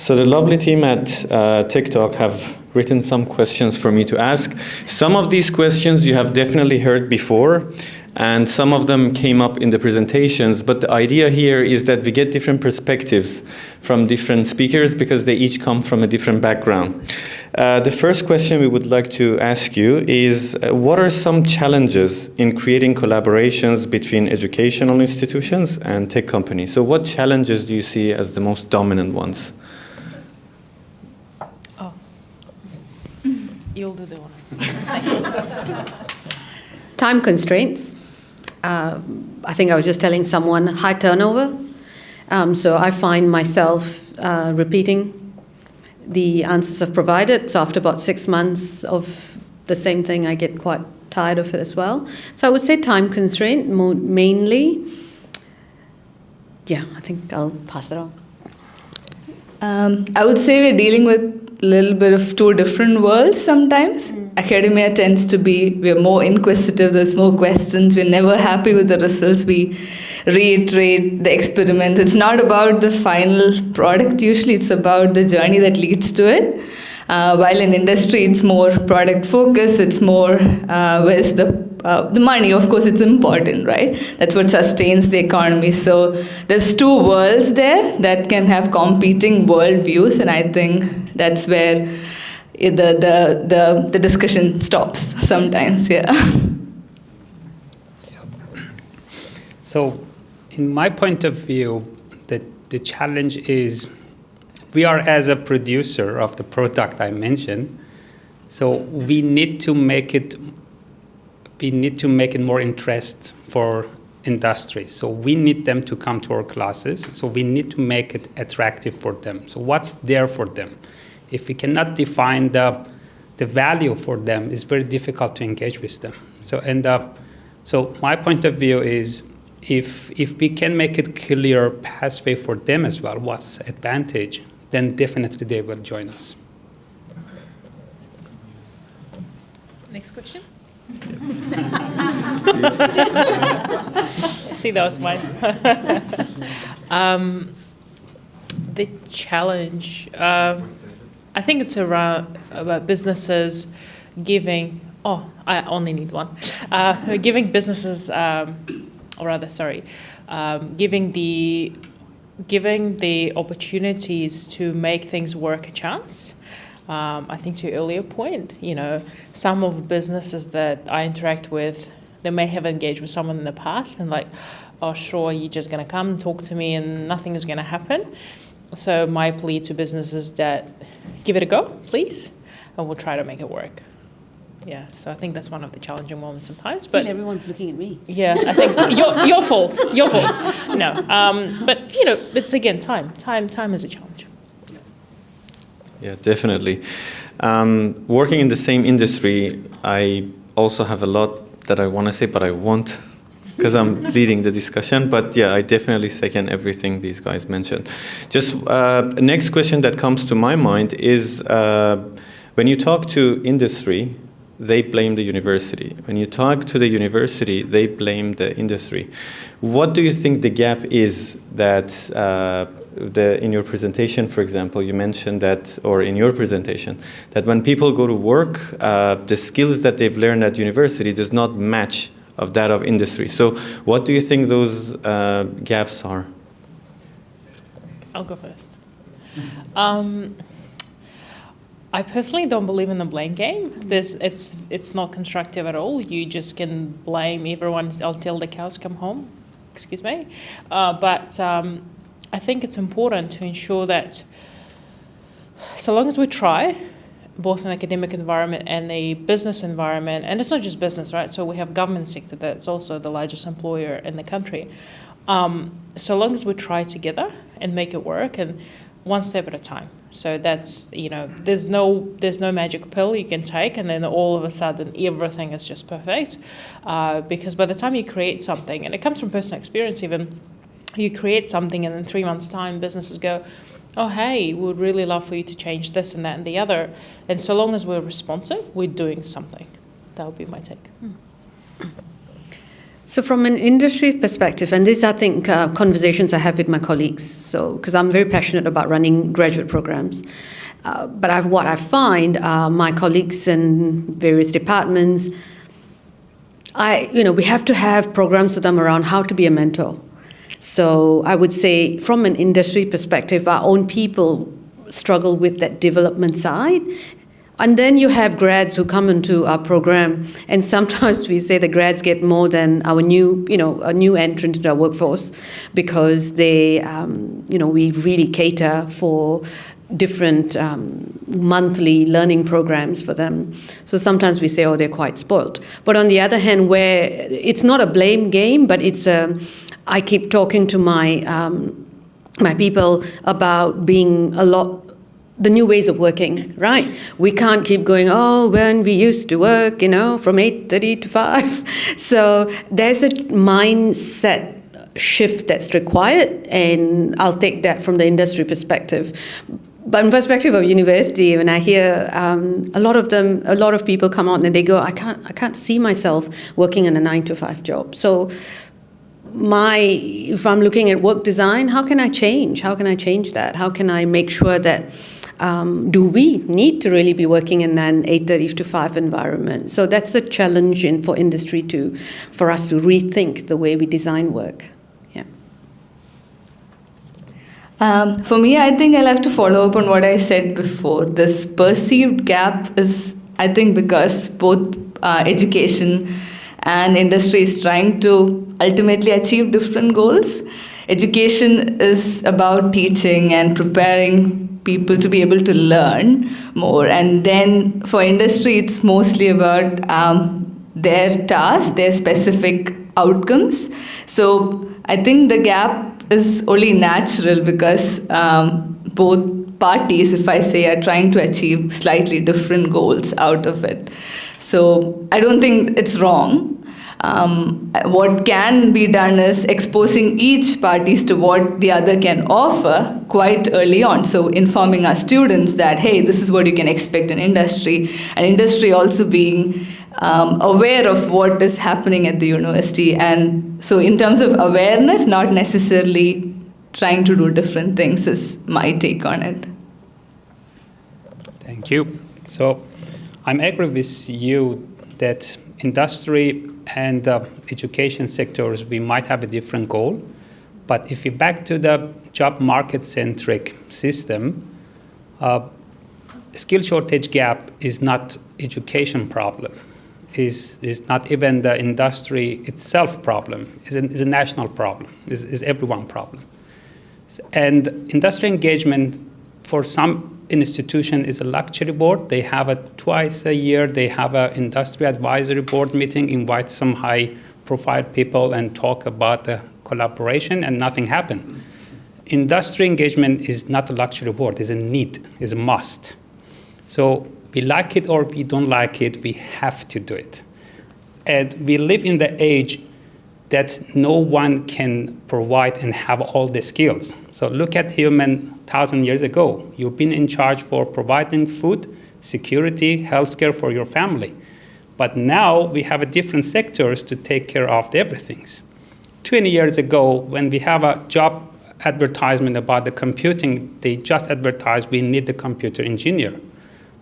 So the lovely team at TechTalk have written some questions for me to ask. Some of these questions you have definitely heard before, and some of them came up in the presentations, but the idea here is that we get different perspectives from different speakers because they each come from a different background. The first question we would like to ask you is, what are some challenges in creating collaborations between educational institutions and tech companies? So what challenges do you see as the most dominant ones? Oh, you'll do the one. Time constraints. I think I was just telling someone, high turnover. So I find myself repeating the answers I've provided. So after about 6 months of the same thing, I get quite tired of it as well. So I would say time constraint mainly. Yeah, I think I'll pass it on. I would say we're dealing with a little bit of two different worlds sometimes. Academia tends to be, we're more inquisitive, there's more questions, we're never happy with the results, we reiterate the experiments. It's not about the final product usually, it's about the journey that leads to it. While in industry it's more product focused, it's more where's the money, of course it's important, right? That's what sustains the economy. So there's two worlds there that can have competing worldviews, and I think that's where the discussion stops sometimes, yeah. So in my point of view, the challenge is we are as a producer of the product I mentioned, so we need to make it more interest for industry. So we need them to come to our classes. So we need to make it attractive for them. So what's there for them? If we cannot define the value for them, it's very difficult to engage with them. So my point of view is if we can make it clear pathway for them as well, what's advantage, then definitely they will join us. Next question. I see that was mine. The challenge, I think it's about businesses giving. Oh, I only need one. Giving businesses, giving the opportunities to make things work a chance. I think to your earlier point, some of the businesses that I interact with, they may have engaged with someone in the past and like, oh, sure, you're just going to come and talk to me and nothing is going to happen. So my plea to businesses that give it a go, please, and we'll try to make it work. Yeah, so I think that's one of the challenging moments sometimes. But everyone's looking at me. Yeah, I think your fault. No, but it's again time. Time is a challenge. Yeah, definitely. Working in the same industry, I also have a lot that I want to say, but I won't because I'm leading the discussion. But yeah, I definitely second everything these guys mentioned. Just next question that comes to my mind is when you talk to industry, they blame the university. When you talk to the university, they blame the industry. What do you think the gap is that in your presentation, for example, you mentioned that, or in your presentation, that when people go to work, the skills that they've learned at university does not match of that of industry. So what do you think those gaps are? I'll go first. I personally don't believe in the blame game. It's not constructive at all. You just can blame everyone until the cows come home. Excuse me. But I think it's important to ensure that so long as we try, both in the academic environment and the business environment, and it's not just business, right? So we have government sector that's also the largest employer in the country. So long as we try together and make it work, and one step at a time. So that's, there's no magic pill you can take and then all of a sudden everything is just perfect. Because by the time you create something, and it comes from personal experience even, you create something and in 3 months' time businesses go, oh, hey, we would really love for you to change this and that and the other. And so long as we're responsive, we're doing something. That would be my take. So from an industry perspective, and this I think conversations I have with my colleagues, so because I'm very passionate about running graduate programs, but what I find my colleagues in various departments, we have to have programs for them around how to be a mentor. So I would say from an industry perspective, our own people struggle with that development side. And then you have grads who come into our program, and sometimes we say the grads get more than a new entrant into our workforce, because they, we really cater for different monthly learning programs for them. So sometimes we say, oh, they're quite spoiled. But on the other hand, where it's not a blame game, but it's I keep talking to my my people about being the new ways of working, right? We can't keep going, when we used to work, from 8:30 to 5. So there's a mindset shift that's required, and I'll take that from the industry perspective. But in perspective of university, when I hear a lot of people come out and they go, I can't see myself working in a 9-to-5 job. So if I'm looking at work design, how can I change? How can I change that? How can I make sure that do we need to really be working in an 8:30 to 5 environment? So that's a challenge for industry for us to rethink the way we design work. Yeah. For me, I think I'll have to follow up on what I said before. This perceived gap is, I think, because both education and industry is trying to ultimately achieve different goals. Education is about teaching and preparing people to be able to learn more, and then for industry it's mostly about their tasks, their specific outcomes. So I think the gap is only natural because both parties, if I say, are trying to achieve slightly different goals out of it. So I don't think it's wrong. What can be done is exposing each parties to what the other can offer quite early on. So informing our students that, hey, this is what you can expect in industry, and industry also being aware of what is happening at the university. And so in terms of awareness, not necessarily trying to do different things is my take on it. Thank you. So I'm agree with you that industry and education sectors, we might have a different goal. But if we back to the job market-centric system, skill shortage gap is not education problem. Is not even the industry itself problem. Is a national problem. Is everyone problem. And industry engagement for some institution is a luxury board. They have twice a year, they have an industry advisory board meeting, invite some high-profile people and talk about the collaboration, and nothing happened. Industry engagement is not a luxury board, it's a need, it's a must. So we like it or we don't like it, we have to do it. And we live in the age that no one can provide and have all the skills. So look at human 1,000 years ago. You've been in charge for providing food, security, healthcare for your family. But now we have different sectors to take care of everything. 20 years ago, when we have a job advertisement about the computing, they just advertised we need the computer engineer.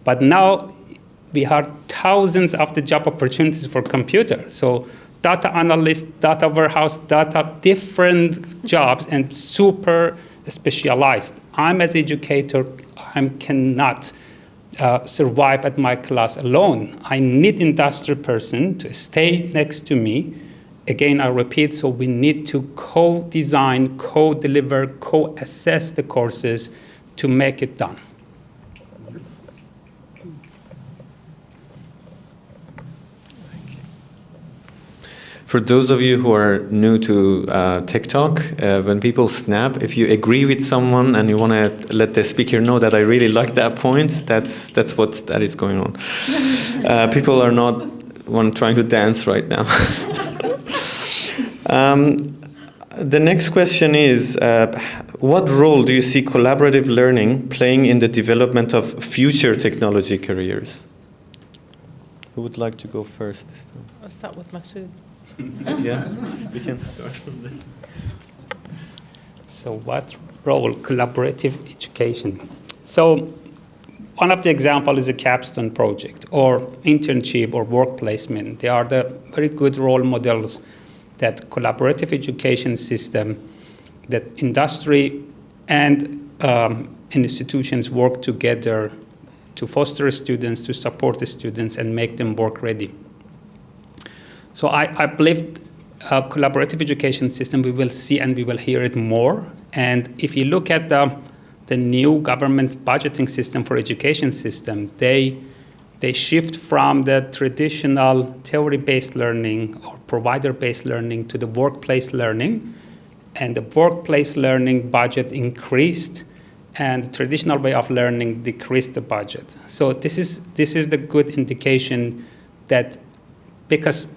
But now we have thousands of the job opportunities for computer. So data analyst, data warehouse, different jobs, and super specialized. I'm as educator, I cannot survive at my class alone. I need industry person to stay next to me. Again, I repeat, so we need to co-design, co-deliver, co-assess the courses to make it done. For those of you who are new to Tech Talk, when people snap, if you agree with someone and you want to let the speaker know that I really like that point, that's what is going on. People are not trying to dance right now. The next question is, what role do you see collaborative learning playing in the development of future technology careers? Who would like to go first this time? I'll start with Masood. Yeah, we can start from there. So what role collaborative education? So one of the examples is a capstone project or internship or work placement. They are the very good role models that collaborative education system, that industry and institutions work together to foster students, to support the students and make them work ready. So I believe collaborative education system, we will see and we will hear it more. And if you look at the new government budgeting system for education system, they shift from the traditional theory-based learning or provider-based learning to the workplace learning. And the workplace learning budget increased, and the traditional way of learning decreased the budget. So this is the good indication that, because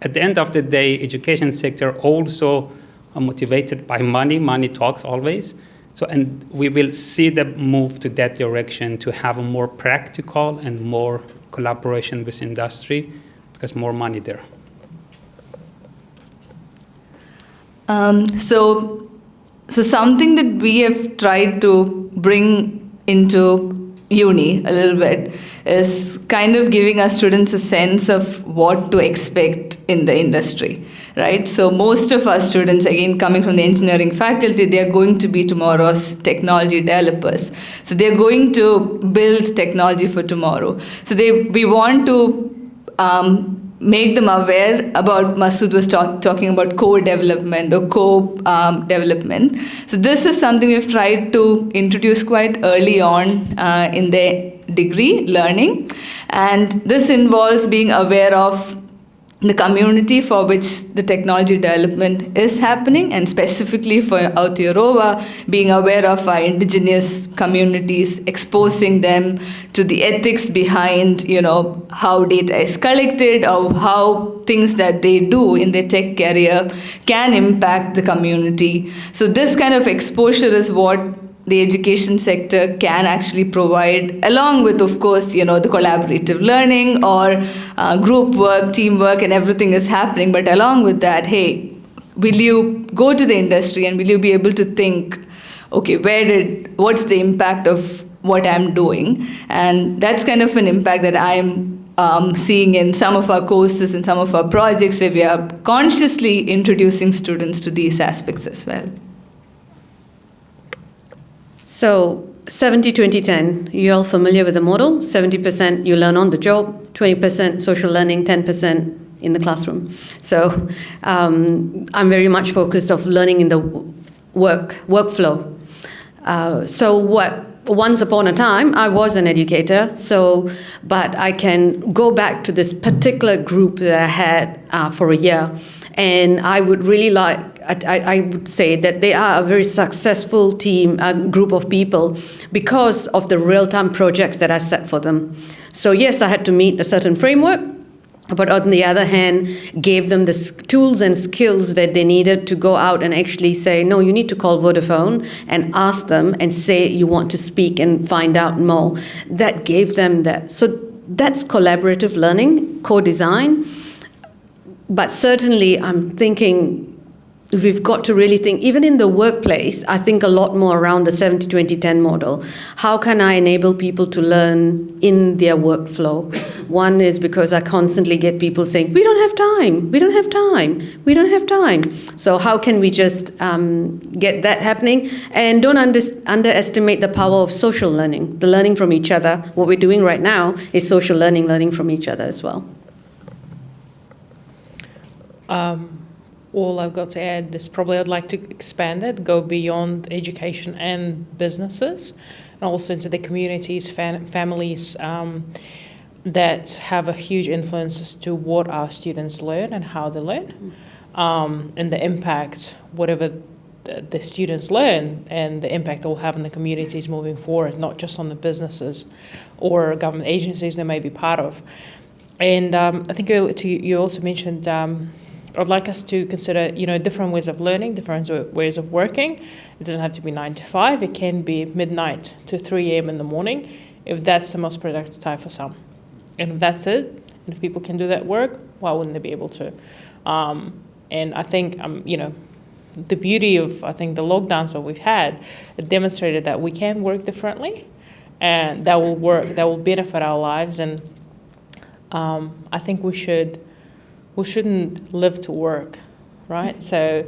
at the end of the day, education sector also are motivated by money. Money talks always. So, and we will see the move to that direction to have a more practical and more collaboration with industry, because more money there. So something that we have tried to bring into uni a little bit is kind of giving our students a sense of what to expect in the industry, right? So most of our students, again, coming from the engineering faculty, they're going to be tomorrow's technology developers. So they're going to build technology for tomorrow. So we want to make them aware about, Masood was talking about co-development or co-development. So this is something we've tried to introduce quite early on in the degree learning. And this involves being aware of the community for which the technology development is happening, and specifically for Aotearoa, being aware of our indigenous communities, exposing them to the ethics behind, how data is collected, or how things that they do in their tech career can impact the community. So this kind of exposure is what the education sector can actually provide, along with, of course, the collaborative learning or group work, teamwork, and everything is happening. But along with that, hey, will you go to the industry and will you be able to think, okay, what's the impact of what I'm doing? And that's kind of an impact that I'm seeing in some of our courses and some of our projects, where we are consciously introducing students to these aspects as well. So 70-20-10, you all familiar with the model? 70% you learn on the job, 20% social learning, 10% in the classroom. So I'm very much focused of learning in the workflow. Once upon a time, I was an educator, but I can go back to this particular group that I had for a year, and I would really I would say that they are a very successful team, a group of people, because of the real-time projects that I set for them. So yes, I had to meet a certain framework, but on the other hand, gave them the tools and skills that they needed to go out and actually say, no, you need to call Vodafone and ask them and say you want to speak and find out more. That gave them that. So that's collaborative learning, co-design. But certainly I'm thinking we've got to really think, even in the workplace, I think a lot more around the 70-20-10 model. How can I enable people to learn in their workflow? One is because I constantly get people saying, we don't have time, we don't have time, we don't have time. So how can we just get that happening? And don't underestimate the power of social learning, the learning from each other. What we're doing right now is social learning from each other as well. All I've got to add is probably I'd like to expand it, go beyond education and businesses, and also into the communities, families that have a huge influence as to what our students learn and how they learn, and the impact, whatever the students learn, and the impact it will have on the communities moving forward, not just on the businesses or government agencies they may be part of. And I think you also mentioned I'd like us to consider, different ways of learning, different ways of working. It doesn't have to be 9 to 5. It can be midnight to 3 a.m. in the morning, if that's the most productive time for some. And if that's it, and if people can do that work, why wouldn't they be able to? And I think, the beauty of, I think, the lockdowns that we've had, it demonstrated that we can work differently, and that will work, that will benefit our lives. And I think we shouldn't live to work, right? So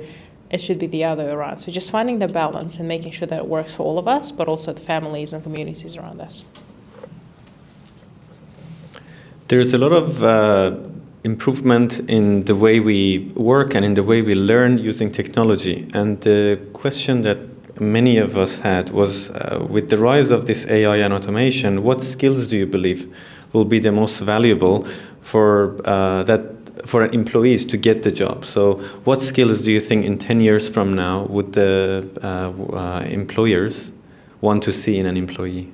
it should be the other way around. So just finding the balance and making sure that it works for all of us, but also the families and communities around us. There's a lot of improvement in the way we work and in the way we learn using technology. And the question that many of us had was, with the rise of this AI and automation, what skills do you believe will be the most valuable for employees to get the job? So what skills do you think in 10 years from now would the employers want to see in an employee?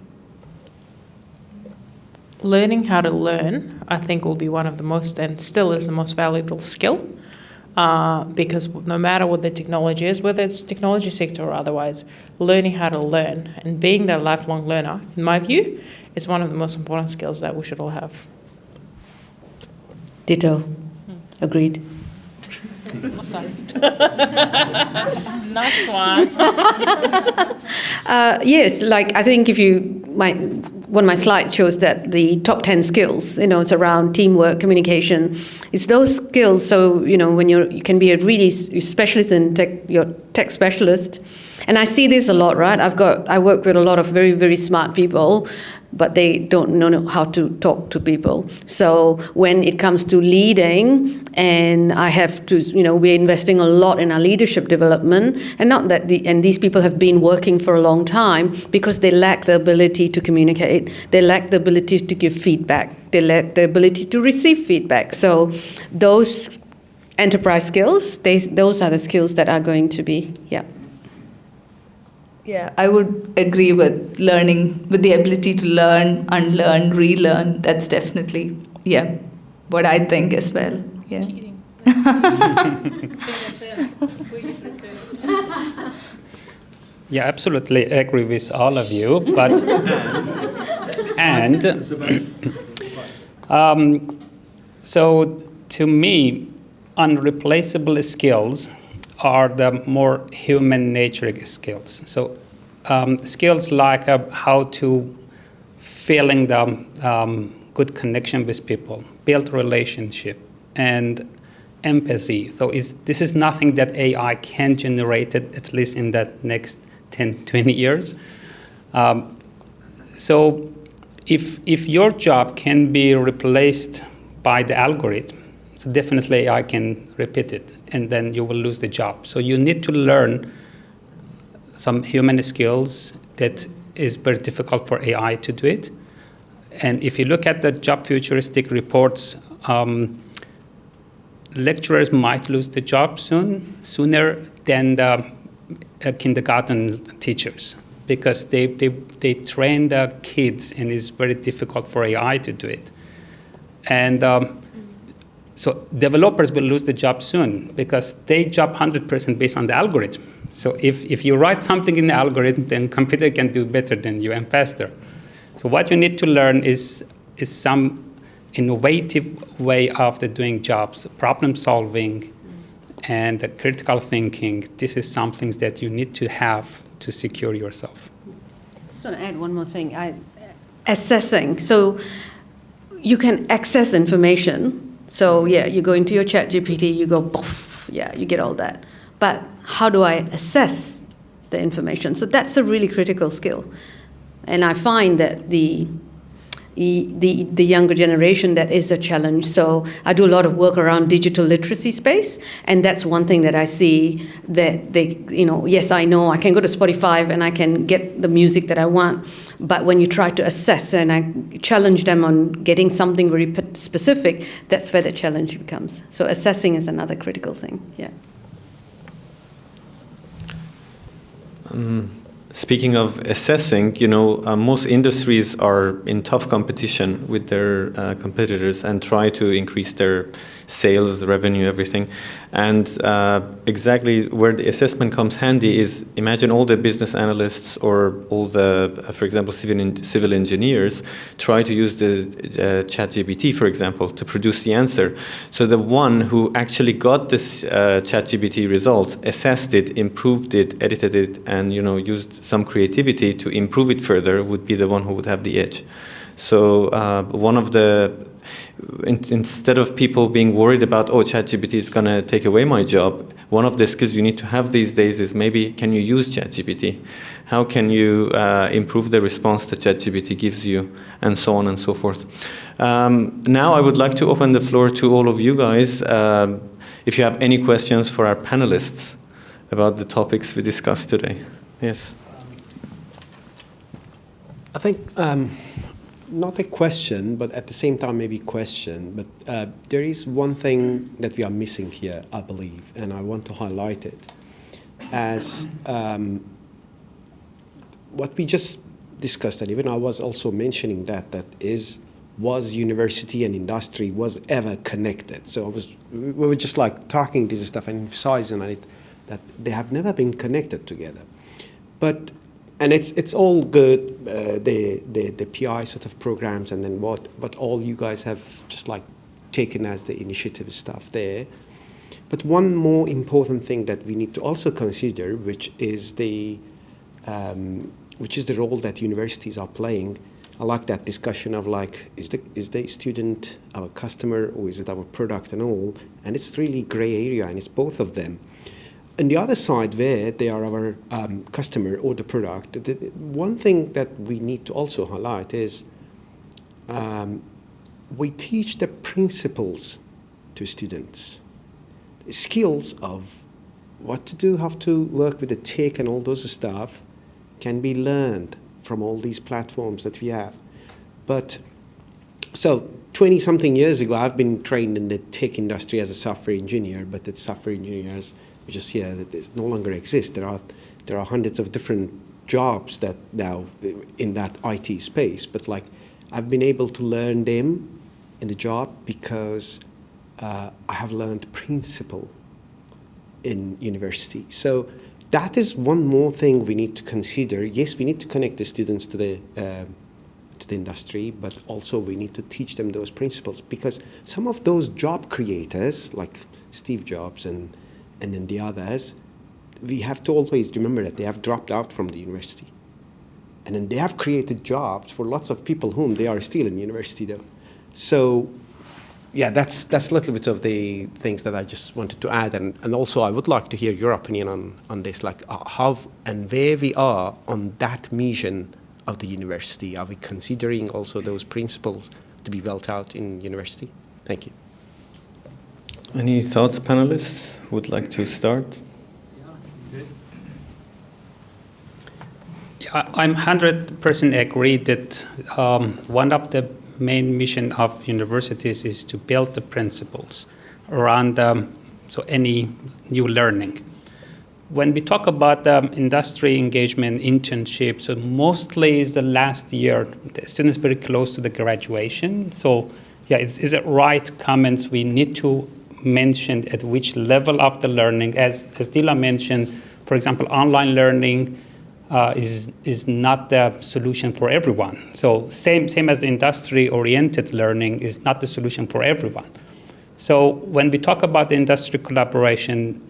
Learning how to learn, I think, will be one of the most, and still is the most valuable skill, because no matter what the technology is, whether it's technology sector or otherwise, learning how to learn and being that lifelong learner, in my view, is one of the most important skills that we should all have. Ditto. Agreed. Awesome. Nice one. Yes, like I think one of my slides shows that the top 10 skills, it's around teamwork, communication. It's those skills. So, when you can be a really specialist in tech, you're tech specialist. And I see this a lot, right? I work with a lot of very, very smart people, but they don't know how to talk to people. So when it comes to leading, and I have to, we're investing a lot in our leadership development, and not that these people have been working for a long time because they lack the ability to communicate, they lack the ability to give feedback, they lack the ability to receive feedback. So those enterprise skills, those are the skills that are going to be, Yeah, I would agree with learning, with the ability to learn, unlearn, relearn. That's definitely, what I think as well. Yeah. Yeah, absolutely agree with all of you. But so to me, unreplaceable skills are the more human nature skills. So skills like how to feeling the good connection with people, build relationship, and empathy. So this is nothing that AI can generate, at least in the next 10, 20 years. So if your job can be replaced by the algorithm, so definitely AI can repeat it, and then you will lose the job. So you need to learn some human skills that is very difficult for AI to do it. And if you look at the job futuristic reports, lecturers might lose the job sooner than the kindergarten teachers, because they train the kids, and it's very difficult for AI to do it. And so developers will lose the job soon because they job 100% based on the algorithm. So if you write something in the algorithm, then computer can do better than you and faster. So what you need to learn is some innovative way of doing jobs, problem solving, and critical thinking. This is something that you need to have to secure yourself. I just want to add one more thing. Assessing. So you can access information. So you go into your ChatGPT, you go, poof, you get all that. But how do I assess the information? So that's a really critical skill. And I find that the younger generation, that is a challenge. So I do a lot of work around digital literacy space, and that's one thing that I see that they, yes, I know I can go to Spotify and I can get the music that I want, but when you try to assess and I challenge them on getting something very specific, that's where the challenge becomes. So assessing is another critical thing, speaking of assessing, most industries are in tough competition with their competitors and try to increase their sales, revenue, everything. And exactly where the assessment comes handy is, imagine all the business analysts or all the, for example, civil engineers try to use the ChatGPT, for example, to produce the answer. So the one who actually got this ChatGPT result, assessed it, improved it, edited it, and used some creativity to improve it further would be the one who would have the edge. So one of the instead of people being worried about, oh, ChatGPT is going to take away my job, one of the skills you need to have these days is maybe, can you use ChatGPT? How can you improve the response that ChatGPT gives you, and so on and so forth. Now I would like to open the floor to all of you guys. If you have any questions for our panelists about the topics we discussed today. Yes. I think not a question, but at the same time maybe question, but there is one thing that we are missing here, I believe, and I want to highlight it as what we just discussed, and even I was also mentioning that was university and industry was ever connected. So we were just like talking this stuff and emphasizing on it that they have never been connected together. And it's all good, the PI sort of programs, and then what all you guys have just like taken as the initiative stuff there. But one more important thing that we need to also consider, which is the role that universities are playing. I like that discussion of like, is the student our customer or is it our product and all? And it's really gray area, and it's both of them. On the other side, where they are our customer or the product, one thing that we need to also highlight is we teach the principles to students. The skills of what to do, how to work with the tech and all those stuff can be learned from all these platforms that we have. But so 20-something years ago, I've been trained in the tech industry as a software engineer, but the software engineers just that no longer exist. There are hundreds of different jobs that now in that IT space, but like I've been able to learn them in the job because I have learned principle in university. So that is one more thing we need to consider. Yes, we need to connect the students to the industry, but also we need to teach them those principles, because some of those job creators, like Steve Jobs and then the others, we have to always remember that they have dropped out from the university. And then they have created jobs for lots of people whom they are still in university though. So yeah, that's a little bit of the things that I just wanted to add. And also I would like to hear your opinion on this, like how and where we are on that mission of the university. Are we considering also those principles to be built out in university? Thank you. Any thoughts, panelists, who would like to start? Yeah, I'm 100% agree that one of the main mission of universities is to build the principles around any new learning. When we talk about industry engagement, internship, so mostly is the last year, the students very close to the graduation. So yeah, is it right comments we need to mention at which level of the learning? As Dila mentioned, for example, online learning is not the solution for everyone. So same as industry-oriented learning is not the solution for everyone. So when we talk about the industry collaboration,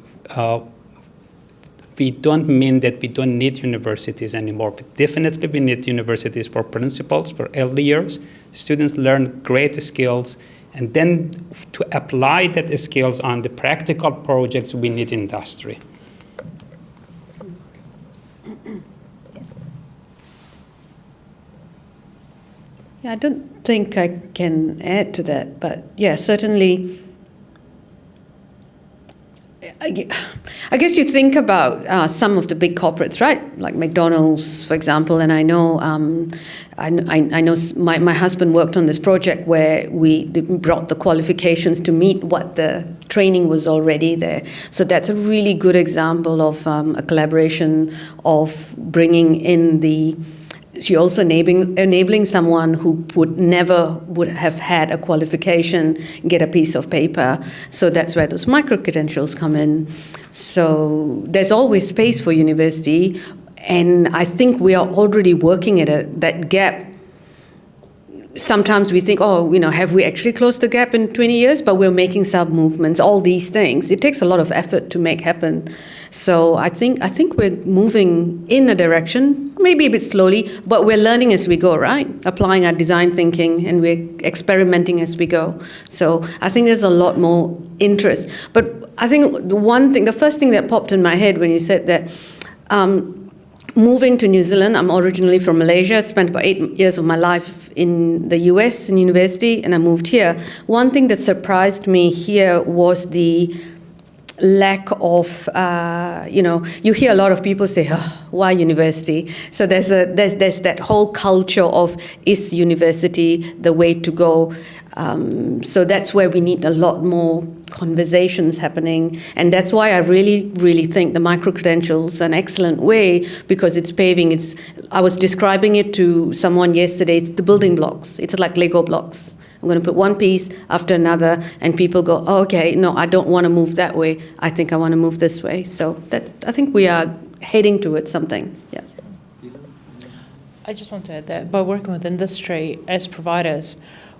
we don't mean that we don't need universities anymore. But definitely we need universities for principles, for early years. Students learn great skills, and then to apply that skills on the practical projects, we need industry. Yeah, I don't think I can add to that, but yeah, certainly. I guess you think about some of the big corporates, right? Like McDonald's, for example. And I know, I know my husband worked on this project where we brought the qualifications to meet what the training was already there. So that's a really good example of a collaboration of bringing in you're also enabling someone who would have had a qualification get a piece of paper. So that's where those micro-credentials come in. So there's always space for university, and I think we are already working at that gap. Sometimes we think, have we actually closed the gap in 20 years? But we're making some movements, all these things. It takes a lot of effort to make happen. So I think we're moving in a direction, maybe a bit slowly, but we're learning as we go, right? Applying our design thinking, and we're experimenting as we go. So I think there's a lot more interest. But I think the first thing that popped in my head when you said that, moving to New Zealand, I'm originally from Malaysia, spent about 8 years of my life in the US in university, and I moved here. One thing that surprised me here was the lack of, you hear a lot of people say, why university? So there's that whole culture of, is university the way to go? So that's where we need a lot more conversations happening. And that's why I really, really think the micro-credentials are an excellent way, because it's paving. I was describing it to someone yesterday, it's the building blocks. It's like Lego blocks. I'm going to put one piece after another, and people go, okay, no, I don't want to move that way. I think I want to move this way. So I think we are heading towards something. Yeah. I just want to add that by working with industry as providers,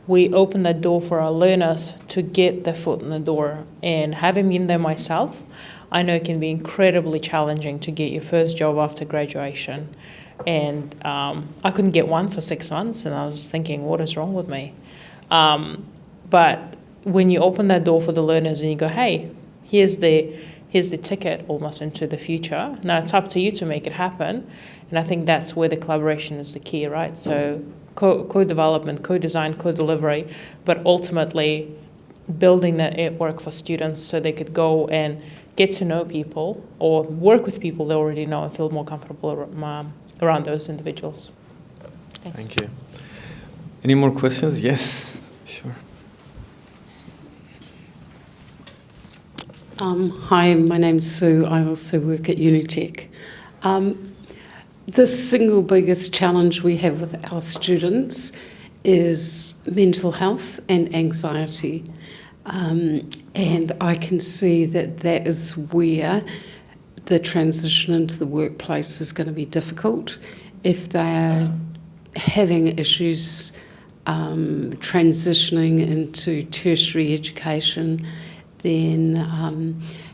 we open the door for our learners to get their foot in the door. And having been there myself, I know it can be incredibly challenging to get your first job after graduation. And I couldn't get one for 6 months, and I was thinking, what is wrong with me? But when you open that door for the learners and you go, hey, here's the ticket almost into the future. Now it's up to you to make it happen. And I think that's where the collaboration is the key, right? So co-development, co-design, co-delivery, but ultimately building that network for students so they could go and get to know people or work with people they already know and feel more comfortable around those individuals. Thanks. Thank you. Any more questions? Yes, sure. Hi, my name's Sue. I also work at Unitech. The single biggest challenge we have with our students is mental health and anxiety. And I can see that is where the transition into the workplace is going to be difficult. If they're having issues transitioning into tertiary education, then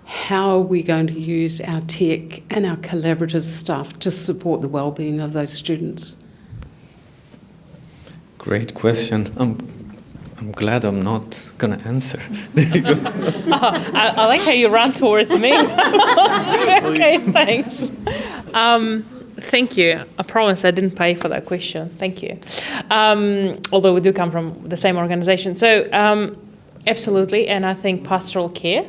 how are we going to use our tech and our collaborative stuff to support the well-being of those students? Great question. I'm glad I'm not going to answer. There you go. I like how you run towards me. Okay, thanks. Thank you. I promise I didn't pay for that question. Thank you. Although we do come from the same organization. So absolutely, and I think pastoral care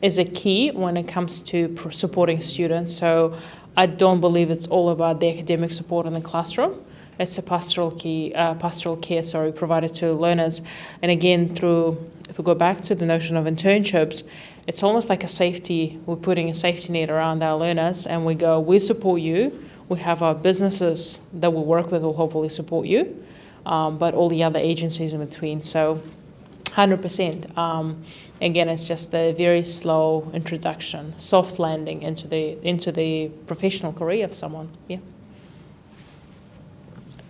is a key when it comes to supporting students. So I don't believe it's all about the academic support in the classroom. It's a pastoral care provided to learners. And again, if we go back to the notion of internships, it's almost like a safety. We're putting a safety net around our learners, and we go, we support you. We have our businesses that we work with will hopefully support you, but all the other agencies in between. So 100%. Again, it's just a very slow introduction, soft landing into the professional career of someone. Yeah.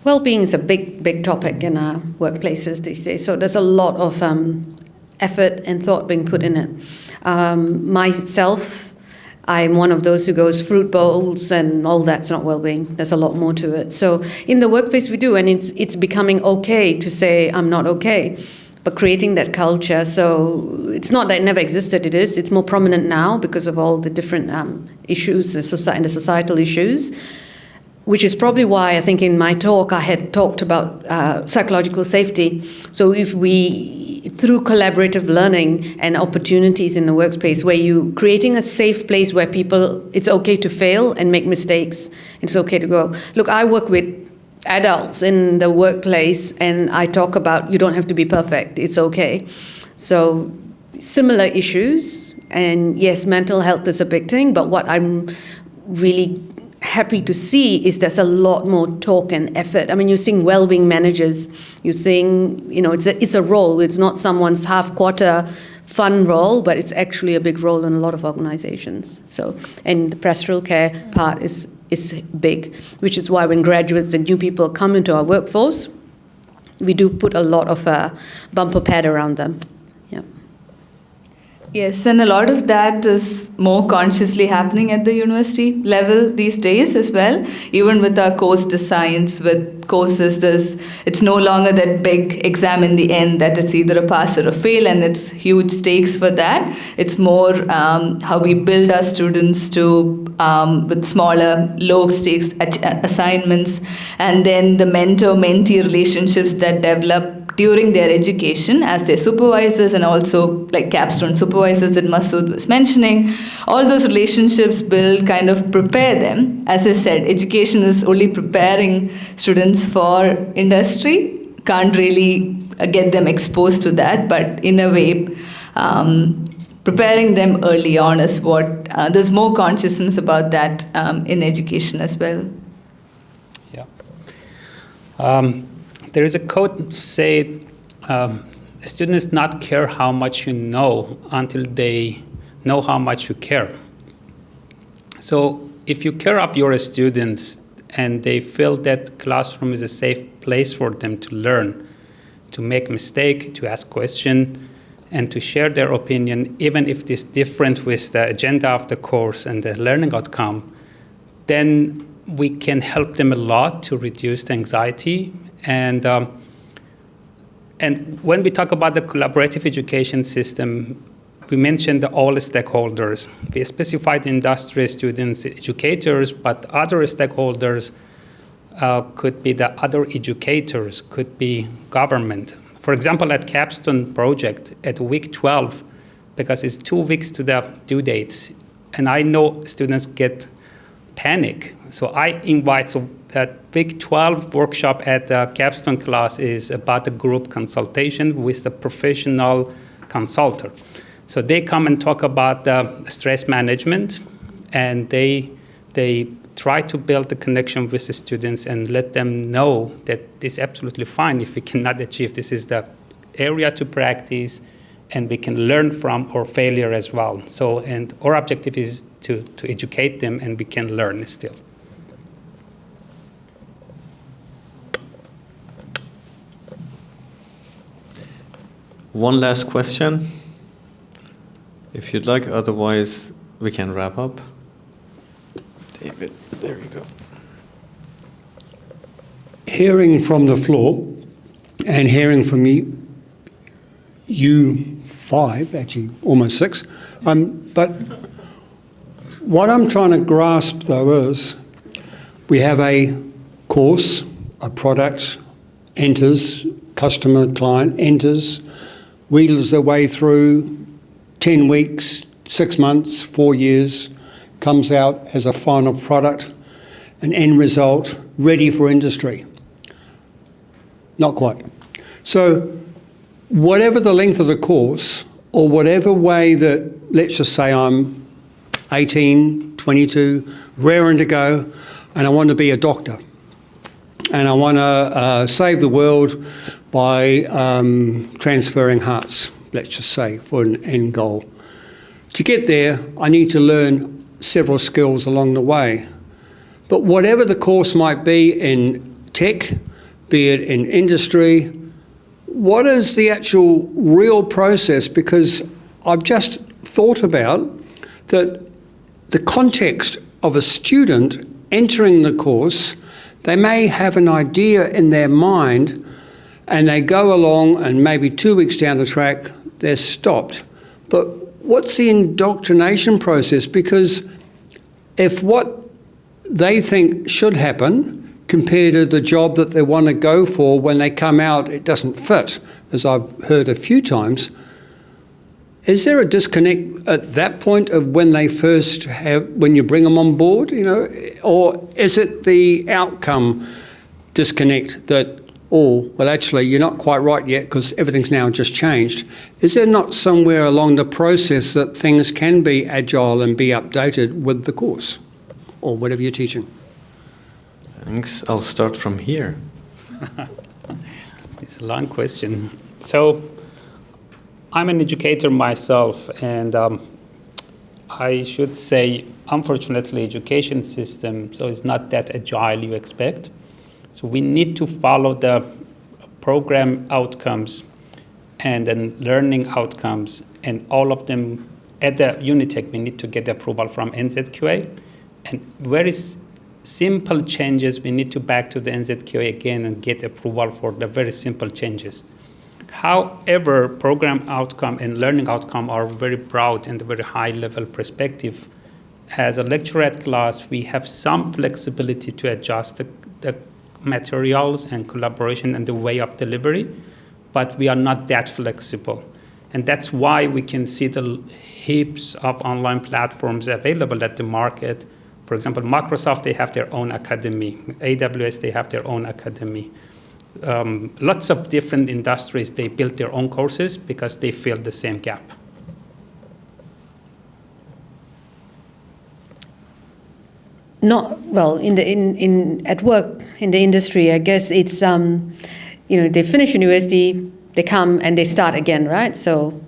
Well-being is a big topic in our workplaces these days. So there's a lot of effort and thought being put in it. Myself, I'm one of those who goes fruit bowls and all that's not well-being. There's a lot more to it. So in the workplace we do, and it's becoming okay to say I'm not okay. But creating that culture, so it's not that it never existed, it's more prominent now because of all the different issues and the societal issues, which is probably why I think in my talk I had talked about psychological safety. So if we, through collaborative learning and opportunities in the workspace where you creating a safe place where it's okay to fail and make mistakes, it's okay to go. Look, I work with adults in the workplace, and I talk about you don't have to be perfect. It's okay. So similar issues. And yes, mental health is a big thing, but what I'm really happy to see is there's a lot more talk and effort. I mean, you're seeing well-being managers, you're seeing, it's a role. It's not someone's half-quarter fun role, but it's actually a big role in a lot of organizations. So, and the pastoral care part is big, which is why when graduates and new people come into our workforce, we do put a lot of bumper pad around them. Yeah. Yes, and a lot of that is more consciously happening at the university level these days as well. Even with our course designs, with courses, it's no longer that big exam in the end that it's either a pass or a fail, and it's huge stakes for that. It's more how we build our students to with smaller, low stakes assignments, and then the mentor-mentee relationships that develop during their education as their supervisors, and also like capstone supervisors that Masood was mentioning. All those relationships kind of prepare them. As I said, education is only preparing students for industry, can't really get them exposed to that, but in a way, preparing them early on is what, there's more consciousness about that in education as well. Yeah. There is a quote say, students not care how much you know until they know how much you care. So if you care of your students and they feel that classroom is a safe place for them to learn, to make mistake, to ask question, and to share their opinion, even if it is different with the agenda of the course and the learning outcome, then we can help them a lot to reduce the anxiety. And when we talk about the collaborative education system, we mentioned all stakeholders. We specified industry, students, educators, but other stakeholders could be the other educators, could be government. For example, at Capstone project, at week 12, because it's 2 weeks to the due dates, and I know students get panic. So I invite, so that week 12 workshop at the Capstone class is about a group consultation with the professional consultant. So they come and talk about the stress management, and they try to build the connection with the students and let them know that it's absolutely fine if we cannot achieve. This is the area to practice, and we can learn from our failure as well. So, and our objective is to educate them, and we can learn still. One last question, if you'd like, otherwise we can wrap up. David, there you go. Hearing from the floor and hearing from you five, actually almost six, but what I'm trying to grasp though is we have a course, a product enters, customer, client enters, wheels their way through 10 weeks, 6 months, 4 years, comes out as a final product, an end result, ready for industry. Not quite. So whatever the length of the course, or whatever way that, let's just say I'm 18, 22, raring to go, and I want to be a doctor, and I want to save the world by transferring hearts, let's just say, for an end goal. To get there, I need to learn several skills along the way. But whatever the course might be in tech, be it in industry, what is the actual real process? Because I've just thought about that the context of a student entering the course, they may have an idea in their mind and they go along and maybe 2 weeks down the track, they're stopped. But what's the indoctrination process? Because if what they think should happen compared to the job that they want to go for, when they come out, it doesn't fit, as I've heard a few times, is there a disconnect at that point of when they first when you bring them on board, or is it the outcome disconnect that or, well, actually, you're not quite right yet because everything's now just changed. Is there not somewhere along the process that things can be agile and be updated with the course or whatever you're teaching? Thanks. I'll start from here. It's a long question. So I'm an educator myself, and I should say, unfortunately, education system so it's not that agile you expect. So we need to follow the program outcomes and then learning outcomes, and all of them at the Unitech, we need to get approval from NZQA. And very simple changes, we need to back to the NZQA again and get approval for the very simple changes. However, program outcome and learning outcome are very broad and very high level perspective. As a lecturer at class, we have some flexibility to adjust the materials and collaboration and the way of delivery, but we are not that flexible. And that's why we can see the heaps of online platforms available at the market. For example, Microsoft, they have their own academy. AWS, they have their own academy. Lots of different industries, they build their own courses because they fill the same gap. Not well at work in the industry. I guess it's they finish university, they come and they start again, right? So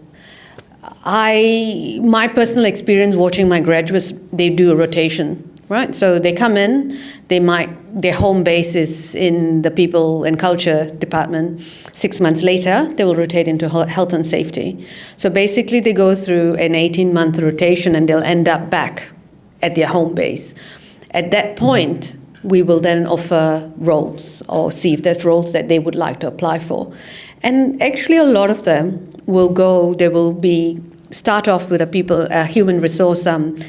my personal experience watching my graduates, they do a rotation, right? So they come in, their home base is in the people and culture department. 6 months later, they will rotate into health and safety. So basically they go through an 18-month rotation and they'll end up back at their home base. At that point, we will then offer roles or see if there's roles that they would like to apply for. And actually a lot of them start off with a human resource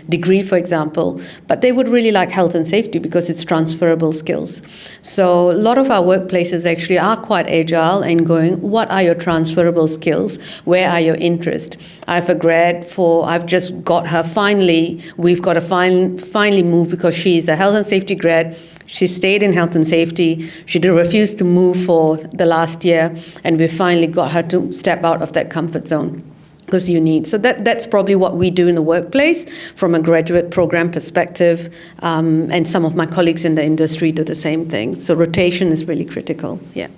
degree, for example, but they would really like health and safety because it's transferable skills. So a lot of our workplaces actually are quite agile in going, what are your transferable skills? Where are your interests? I have a grad I've just got her we've got to finally move because she's a health and safety grad. She stayed in health and safety. She refused to move for the last year, and we finally got her to step out of that comfort zone. Because you need. So that's probably what we do in the workplace from a graduate program perspective, and some of my colleagues in the industry do the same thing. So rotation is really critical, yeah.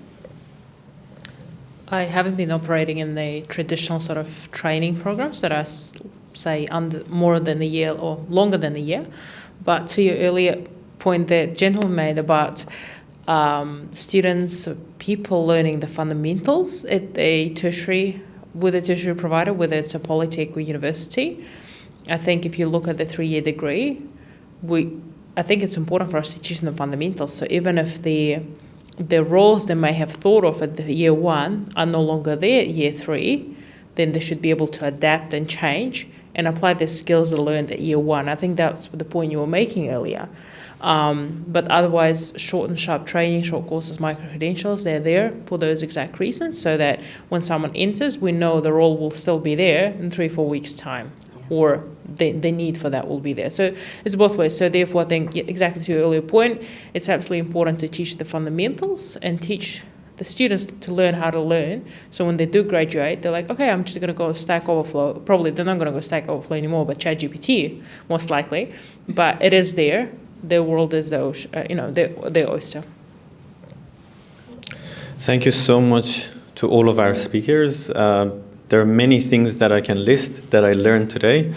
I haven't been operating in the traditional sort of training programs that are, say, under more than a year or longer than a year. But to your earlier point that gentleman made about students, people learning the fundamentals at a tertiary with a tertiary provider, whether it's a polytech or university. I think if you look at the 3-year degree, I think it's important for us to teach them the fundamentals. So even if the roles they may have thought of at the year 1 are no longer there at year 3, then they should be able to adapt and change and apply the skills they learned at year 1. I think that's the point you were making earlier. But otherwise, short and sharp training, short courses, micro-credentials, they're there for those exact reasons, so that when someone enters, we know the role will still be there in 3-4 weeks' time, or the need for that will be there. So it's both ways. So therefore, I think, exactly to your earlier point, it's absolutely important to teach the fundamentals and teach the students to learn how to learn. So when they do graduate, they're like, okay, I'm just going to go Stack Overflow. Probably they're not going to go Stack Overflow anymore, but ChatGPT, most likely. But it is there. Their world is their oyster. Thank you so much to all of our speakers. There are many things that I can list that I learned today.